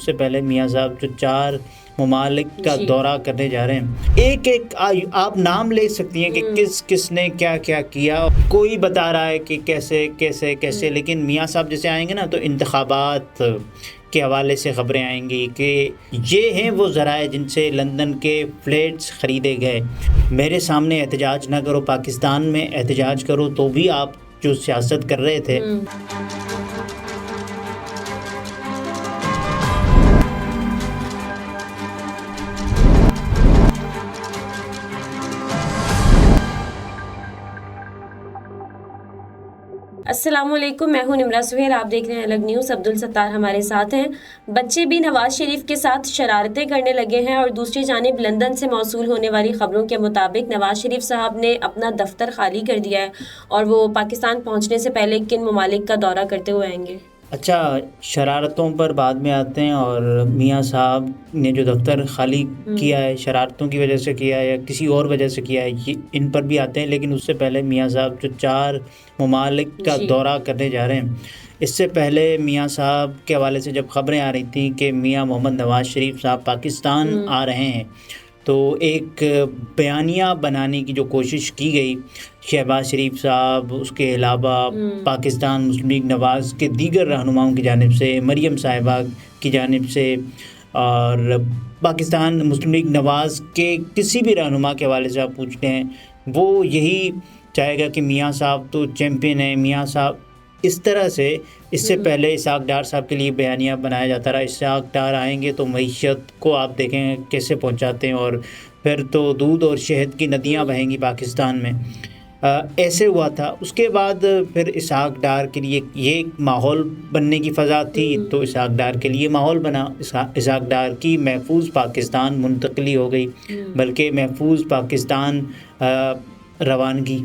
سے پہلے میاں صاحب جو 4 ممالک کا دورہ کرنے جا رہے ہیں، ایک ایک آپ نام لے سکتی ہیں کہ کس نے کیا کیا کیا. کوئی بتا رہا ہے کہ کیسے لیکن میاں صاحب جیسے آئیں گے نا تو انتخابات کے حوالے سے خبریں آئیں گی کہ یہ ہیں وہ ذرائع جن سے لندن کے فلیٹس خریدے گئے. میرے سامنے احتجاج نہ کرو، پاکستان میں احتجاج کرو، تو بھی آپ جو سیاست کر رہے تھے. السلام علیکم، میں ہوں نمرہ سہیل، آپ دیکھ رہے ہیں الگ نیوز. عبدالستار ہمارے ساتھ ہیں. بچے بھی نواز شریف کے ساتھ شرارتیں کرنے لگے ہیں، اور دوسری جانب لندن سے موصول ہونے والی خبروں کے مطابق نواز شریف صاحب نے اپنا دفتر خالی کر دیا ہے، اور وہ پاکستان پہنچنے سے پہلے کن ممالک کا دورہ کرتے ہوئے آئیں گے. اچھا، شرارتوں پر بعد میں آتے ہیں، اور میاں صاحب نے جو دفتر خالی کیا ہے شرارتوں کی وجہ سے کیا ہے یا کسی اور وجہ سے کیا ہے، یہ ان پر بھی آتے ہیں. لیکن اس سے پہلے میاں صاحب جو 4 ممالک کا دورہ کرنے جا رہے ہیں، اس سے پہلے میاں صاحب کے حوالے سے جب خبریں آ رہی تھیں کہ میاں محمد نواز شریف صاحب پاکستان آ رہے ہیں، تو ایک بیانیہ بنانے کی جو کوشش کی گئی، شہباز شریف صاحب، اس کے علاوہ پاکستان مسلم لیگ نواز کے دیگر رہنماؤں کی جانب سے، مریم صاحبہ کی جانب سے، اور پاکستان مسلم لیگ نواز کے کسی بھی رہنما کے حوالے سے آپ پوچھتے ہیں، وہ یہی چاہے گا کہ میاں صاحب تو چیمپئن ہیں، میاں صاحب اس طرح سے. اس سے پہلے اسحاق ڈار صاحب کے لیے بیانیہ بنایا جاتا رہا. اسحاق ڈار آئیں گے تو معیشت کو آپ دیکھیں کیسے پہنچاتے ہیں، اور پھر تو دودھ اور شہد کی ندیاں بہیں گی پاکستان میں. ایسے ہوا تھا. اس کے بعد پھر اسحاق ڈار کے لیے یہ ایک ماحول بننے کی فضا تھی، تو اسحاق ڈار کے لیے ماحول بنا. اسحاق ڈار کی محفوظ پاکستان منتقلی ہو گئی، بلکہ محفوظ پاکستان روانگی.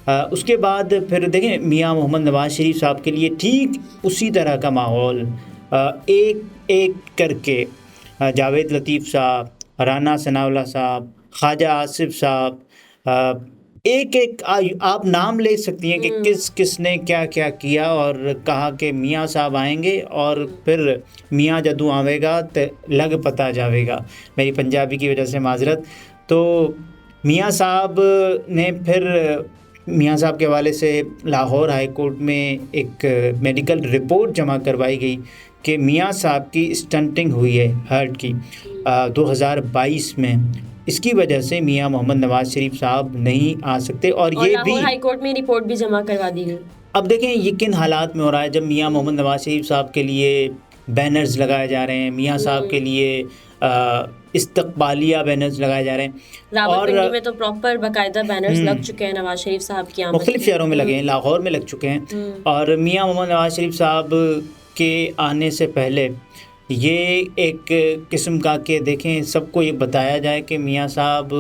اس کے بعد پھر دیکھیں میاں محمد نواز شریف صاحب کے لیے ٹھیک اسی طرح کا ماحول ایک ایک کر کے جاوید لطیف صاحب، رانا ثناء اللہ صاحب، خواجہ آصف صاحب، ایک ایک آپ نام لے سکتی ہیں کہ کس نے کیا کیا، اور کہا کہ میاں صاحب آئیں گے اور پھر میاں جدوں آوے گا تے لگ پتا جاوے گا. میری پنجابی کی وجہ سے معذرت. تو میاں صاحب نے پھر میاں صاحب کے حوالے سے لاہور ہائی کورٹ میں ایک میڈیکل رپورٹ جمع کروائی گئی کہ میاں صاحب کی اسٹنٹنگ ہوئی ہے ہارٹ کی 2022 میں. اس کی وجہ سے میاں محمد نواز شریف صاحب نہیں آ سکتے، اور یہ بھی لاہور ہائی کورٹ میں رپورٹ بھی جمع کروا دی گئی. اب دیکھیں یہ کن حالات میں ہو رہا ہے، جب میاں محمد نواز شریف صاحب کے لیے بینرز لگائے جا رہے ہیں، میاں صاحب کے لیے استقبالیہ بینرز لگائے جا رہے ہیں، راولپنڈی میں تو پراپر باقاعدہ بینرز لگ چکے ہیں نواز شریف صاحب کی آمد. مختلف شہروں میں لگے ہیں، لاہور میں لگ چکے ہیں. اور میاں محمد نواز شریف صاحب کے آنے سے پہلے یہ ایک قسم کا کہ دیکھیں سب کو یہ بتایا جائے کہ میاں صاحب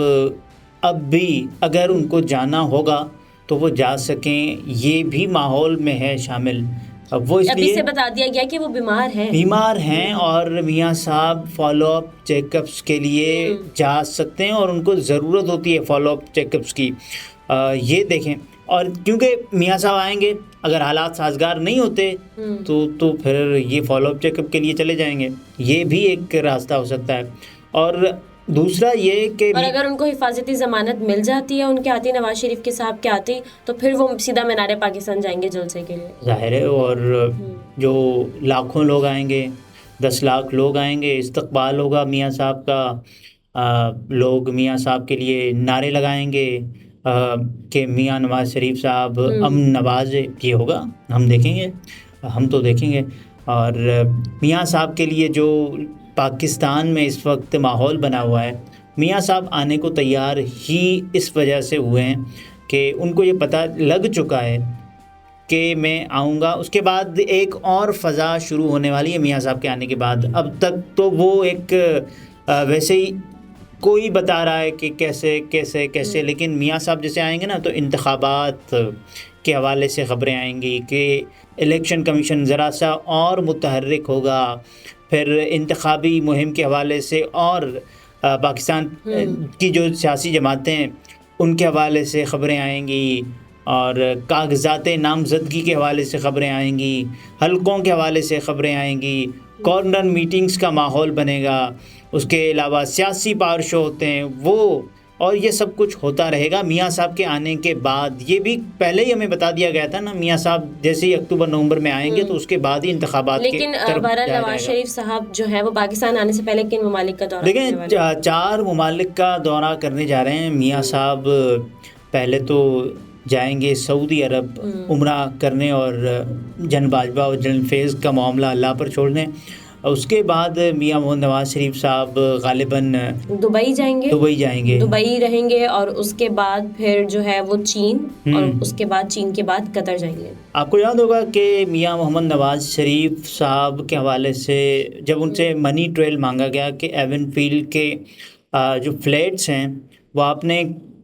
اب بھی اگر ان کو جانا ہوگا تو وہ جا سکیں، یہ بھی ماحول میں ہے شامل. وہ اس ابھی لیے سے بتا دیا گیا کہ وہ بیمار ہیں اور میاں صاحب فالو اپ چیک اپس کے لیے جا سکتے ہیں، اور ان کو ضرورت ہوتی ہے فالو اپ چیک اپس کی. یہ دیکھیں، اور کیونکہ میاں صاحب آئیں گے، اگر حالات سازگار نہیں ہوتے تو پھر یہ فالو اپ چیک اپ کے لیے چلے جائیں گے. یہ بھی ایک راستہ ہو سکتا ہے. اور دوسرا یہ کہ اور اگر ان کو حفاظتی ضمانت مل جاتی ہے ان کے آتی، نواز شریف کے صاحب کے آتی، تو پھر وہ سیدھا مینار پاکستان جائیں گے جلسے کے لیے، ظاہر ہے. اور جو لاکھوں لوگ آئیں گے، 10 لاکھ لوگ آئیں گے، استقبال ہوگا میاں صاحب کا. لوگ میاں صاحب کے لیے نعرے لگائیں گے کہ میاں نواز شریف صاحب امن نواز. یہ ہوگا، ہم دیکھیں گے، ہم تو دیکھیں گے. اور میاں صاحب کے لیے جو پاکستان میں اس وقت ماحول بنا ہوا ہے، میاں صاحب آنے کو تیار ہی اس وجہ سے ہوئے ہیں کہ ان کو یہ پتہ لگ چکا ہے کہ میں آؤں گا. اس کے بعد ایک اور فضا شروع ہونے والی ہے میاں صاحب کے آنے کے بعد. اب تک تو وہ ایک ویسے ہی کوئی بتا رہا ہے کہ کیسے لیکن میاں صاحب جیسے آئیں گے نا تو انتخابات کے حوالے سے خبریں آئیں گی کہ الیکشن کمیشن ذرا سا اور متحرک ہوگا. پھر انتخابی مہم کے حوالے سے اور پاکستان کی جو سیاسی جماعتیں ہیں ان کے حوالے سے خبریں آئیں گی، اور کاغذات نامزدگی کے حوالے سے خبریں آئیں گی، حلقوں کے حوالے سے خبریں آئیں گی، کارنر میٹنگز کا ماحول بنے گا، اس کے علاوہ سیاسی پاور شو ہوتے ہیں وہ، اور یہ سب کچھ ہوتا رہے گا میاں صاحب کے آنے کے بعد۔ یہ بھی پہلے ہی ہمیں بتا دیا گیا تھا نا، میاں صاحب جیسے ہی اکتوبر نومبر میں آئیں گے تو اس کے بعد ہی انتخابات کی طرف بہرحال نواز شریف صاحب جو ہے وہ پاکستان آنے سے پہلے کن ممالک کا دورہ کرنے والے ہیں؟ دیکھیں 4 ممالک کا دورہ کرنے جا رہے ہیں میاں صاحب۔ پہلے تو جائیں گے سعودی عرب عمرہ کرنے اور جن باجوہ اور جن فیض کا معاملہ اللہ پر چھوڑنے، اس کے بعد میاں محمد نواز شریف صاحب غالباً دبئی جائیں گے، دبئی رہیں گے، اور اس کے بعد پھر جو ہے وہ چین، اور اس کے بعد چین کے بعد قطر جائیں گے۔ آپ کو یاد ہوگا کہ میاں محمد نواز شریف صاحب کے حوالے سے جب ان سے منی ٹریل مانگا گیا کہ ایون فیلڈ کے جو فلیٹس ہیں وہ آپ نے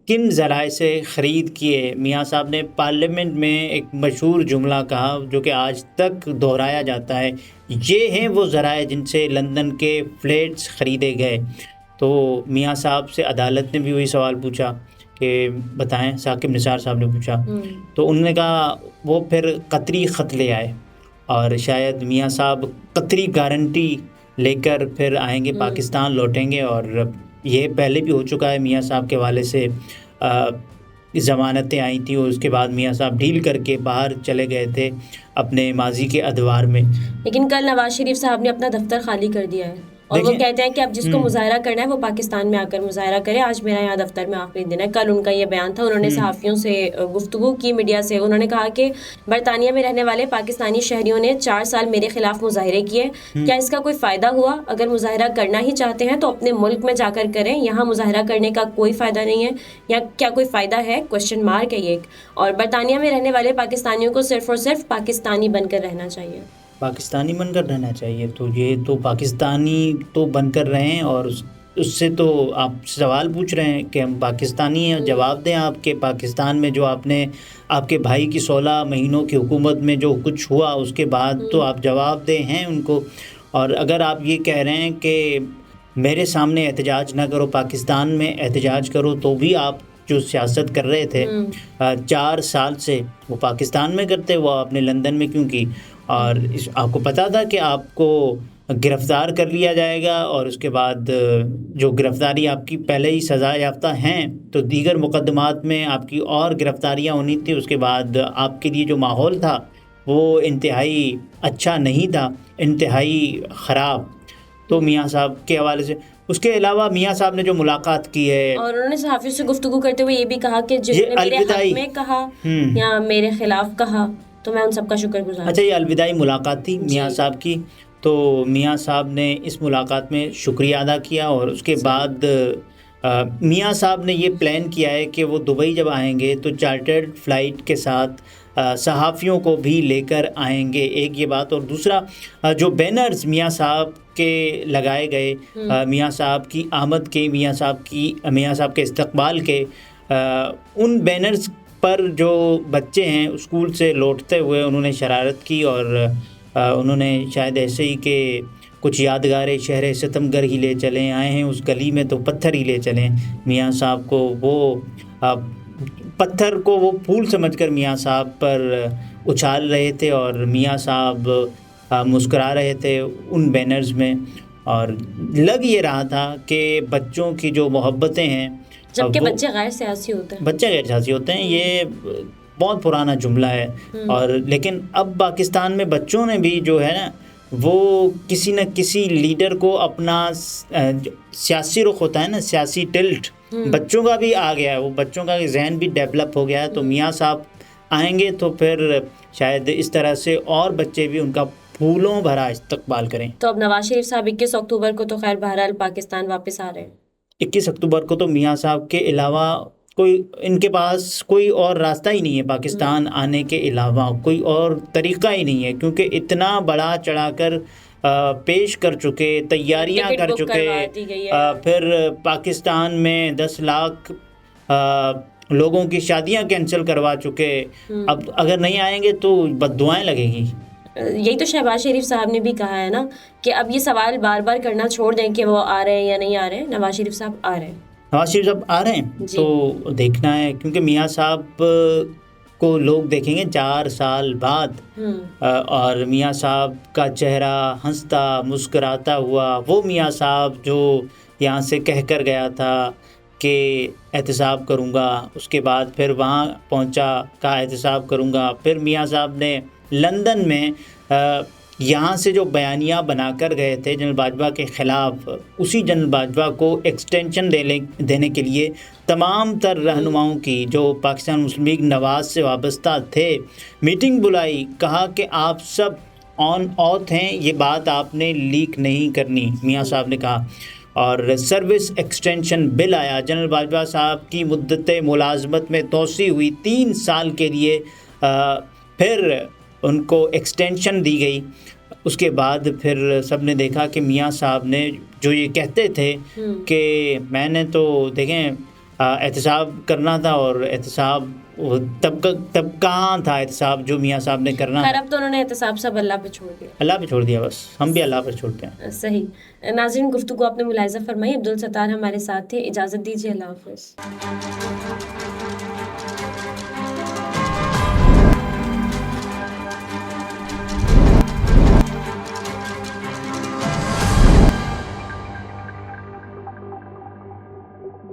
کن ذرائع سے خرید کیے، میاں صاحب نے پارلیمنٹ میں ایک مشہور جملہ کہا جو کہ آج تک دہرایا جاتا ہے، یہ ہیں وہ ذرائع جن سے لندن کے فلیٹس خریدے گئے۔ تو میاں صاحب سے عدالت نے بھی وہی سوال پوچھا کہ بتائیں، ثاقب نثار صاحب نے پوچھا، تو انہوں نے کہا وہ پھر قطری خط لے آئے، اور شاید میاں صاحب قطری گارنٹی لے کر پھر آئیں گے، پاکستان لوٹیں گے۔ اور یہ پہلے بھی ہو چکا ہے، میاں صاحب کے حوالے سے ضمانتیں آئی تھیں اور اس کے بعد میاں صاحب ڈیل کر کے باہر چلے گئے تھے اپنے ماضی کے ادوار میں۔ لیکن کل نواز شریف صاحب نے اپنا دفتر خالی کر دیا ہے، اور وہ کہتے ہیں کہ اب جس کو مظاہرہ کرنا ہے وہ پاکستان میں آ کر مظاہرہ کرے، آج میرا یہاں دفتر میں آخری دن ہے۔ کل ان کا یہ بیان تھا، انہوں نے صحافیوں سے گفتگو کی، میڈیا سے، انہوں نے کہا کہ برطانیہ میں رہنے والے پاکستانی شہریوں نے 4 سال میرے خلاف مظاہرے کیے، کیا اس کا کوئی فائدہ ہوا؟ اگر مظاہرہ کرنا ہی چاہتے ہیں تو اپنے ملک میں جا کر کریں، یہاں مظاہرہ کرنے کا کوئی فائدہ نہیں ہے، یا کیا کوئی فائدہ ہے؟ کوشچن مارک ہے یہ۔ اور برطانیہ میں رہنے والے پاکستانیوں کو صرف اور صرف پاکستانی بن کر رہنا چاہیے، پاکستانی بن کر رہنا چاہیے۔ تو یہ تو پاکستانی تو بن کر رہے ہیں، اور اس سے تو آپ سوال پوچھ رہے ہیں کہ ہم پاکستانی ہیں، جواب دیں آپ کے پاکستان میں جو آپ نے آپ کے بھائی کی 16 مہینوں کی حکومت میں جو کچھ ہوا اس کے بعد تو آپ جواب دیں ہیں ان کو۔ اور اگر آپ یہ کہہ رہے ہیں کہ میرے سامنے احتجاج نہ کرو، پاکستان میں احتجاج کرو، تو بھی آپ جو سیاست کر رہے تھے 4 سال سے وہ پاکستان میں کرتے، وہ آپ نے لندن میں کیوں کی؟ اور آپ کو پتہ تھا کہ آپ کو گرفتار کر لیا جائے گا، اور اس کے بعد جو گرفتاری آپ کی پہلے ہی سزا یافتہ ہیں تو دیگر مقدمات میں آپ کی اور گرفتاریاں ہونی تھی۔ اس کے بعد آپ کے لیے جو ماحول تھا وہ انتہائی اچھا نہیں تھا، انتہائی خراب۔ تو میاں صاحب کے حوالے سے اس کے علاوہ میاں صاحب نے جو ملاقات کی ہے، اور انہوں نے صحافیوں سے گفتگو کرتے ہوئے یہ بھی کہا کہ جنہوں نے میرے حق میں کہا یا میرے خلاف کہا تو میں ان سب کا شکر گزار ہوں۔ اچھا، یہ الوداعی ملاقات تھی میاں صاحب کی، تو میاں صاحب نے اس ملاقات میں شکریہ ادا کیا، اور اس کے بعد میاں صاحب نے یہ پلان کیا ہے کہ وہ دبئی جب آئیں گے تو چارٹرڈ فلائٹ کے ساتھ صحافیوں کو بھی لے کر آئیں گے، ایک یہ بات۔ اور دوسرا جو بینرز میاں صاحب کے لگائے گئے، میاں صاحب کی آمد کے، میاں صاحب کے استقبال کے، ان بینرز پر جو بچے ہیں اسکول سے لوٹتے ہوئے انہوں نے شرارت کی، اور انہوں نے شاید ایسے ہی کہ کچھ یادگار شہر ستمگر ہی لے چلیں، آئے ہیں اس گلی میں تو پتھر ہی لے چلیں۔ میاں صاحب کو وہ پتھر کو وہ پھول سمجھ کر میاں صاحب پر اچھال رہے تھے، اور میاں صاحب مسکرا رہے تھے ان بینرز میں، اور لگ یہ رہا تھا کہ بچوں کی جو محبتیں ہیں، جبکہ بچے غیر سیاسی ہوتے ہیں، یہ بہت پرانا جملہ ہے۔ اور لیکن اب پاکستان میں بچوں نے بھی جو ہے نا وہ کسی نہ کسی لیڈر کو اپنا سیاسی رخ ہوتا ہے نا، سیاسی ٹلٹ بچوں کا بھی آ گیا ہے، وہ بچوں کا ذہن بھی ڈیولپ ہو گیا ہے۔ تو میاں صاحب آئیں گے تو پھر شاید اس طرح سے اور بچے بھی ان کا پھولوں بھرا استقبال کریں۔ تو اب نواز شریف صاحب 21 اکتوبر کو تو خیر بہرحال پاکستان واپس آ رہے ہیں۔ 21 اکتوبر کو تو میاں صاحب کے علاوہ ان کے پاس کوئی اور راستہ ہی نہیں ہے، پاکستان آنے کے علاوہ کوئی اور طریقہ ہی نہیں ہے، کیونکہ اتنا بڑا چڑھا کر پیش کر چکے، تیاریاں کر چکے، پھر پاکستان میں 10 لاکھ لوگوں کی شادیاں کینسل کروا چکے۔ اب اگر نہیں آئیں گے تو بد دعائیں لگیں گی۔ یہی تو شہباز شریف صاحب نے بھی کہا ہے نا کہ اب یہ سوال بار بار کرنا چھوڑ دیں کہ وہ آ رہے ہیں یا نہیں آ رہے ہیں۔ نواز شریف صاحب آ رہے ہیں، نواز شریف صاحب آ رہے ہیں تو دیکھنا ہے، کیونکہ میاں صاحب کو لوگ دیکھیں گے 4 سال بعد، اور میاں صاحب کا چہرہ ہنستا مسکراتا ہوا، وہ میاں صاحب جو یہاں سے کہہ کر گیا تھا کہ احتساب کروں گا، اس کے بعد پھر وہاں پہنچا، کہا احتساب کروں گا، پھر میاں صاحب نے لندن میں یہاں سے جو بیانیہ بنا کر گئے تھے جنرل باجوہ کے خلاف، اسی جنرل باجوہ کو ایکسٹینشن دینے کے لیے تمام تر رہنماؤں کی جو پاکستان مسلم لیگ نواز سے وابستہ تھے میٹنگ بلائی، کہا کہ آپ سب آن آتھ ہیں، یہ بات آپ نے لیک نہیں کرنی، میاں صاحب نے کہا۔ اور سروس ایکسٹینشن بل آیا، جنرل باجوہ صاحب کی مدت ملازمت میں توسیع ہوئی 3 سال کے لیے، پھر ان کو ایکسٹینشن دی گئی۔ اس کے بعد پھر سب نے دیکھا کہ میاں صاحب نے جو یہ کہتے تھے کہ میں نے تو دیکھیں احتساب کرنا تھا، اور احتساب تب کہاں تھا احتساب جو میاں صاحب نے کرنا تھا۔ اب تو انہوں نے احتساب سب اللہ پہ چھوڑ دیا، اللہ پہ چھوڑ دیا، بس ہم بھی اللہ پہ چھوڑتے ہیں۔ صحیح۔ ناظرین، گفتگو آپ نے ملاحظہ فرمائی، عبدالستار ہمارے ساتھ تھے، اجازت دیجیے، اللہ حافظ۔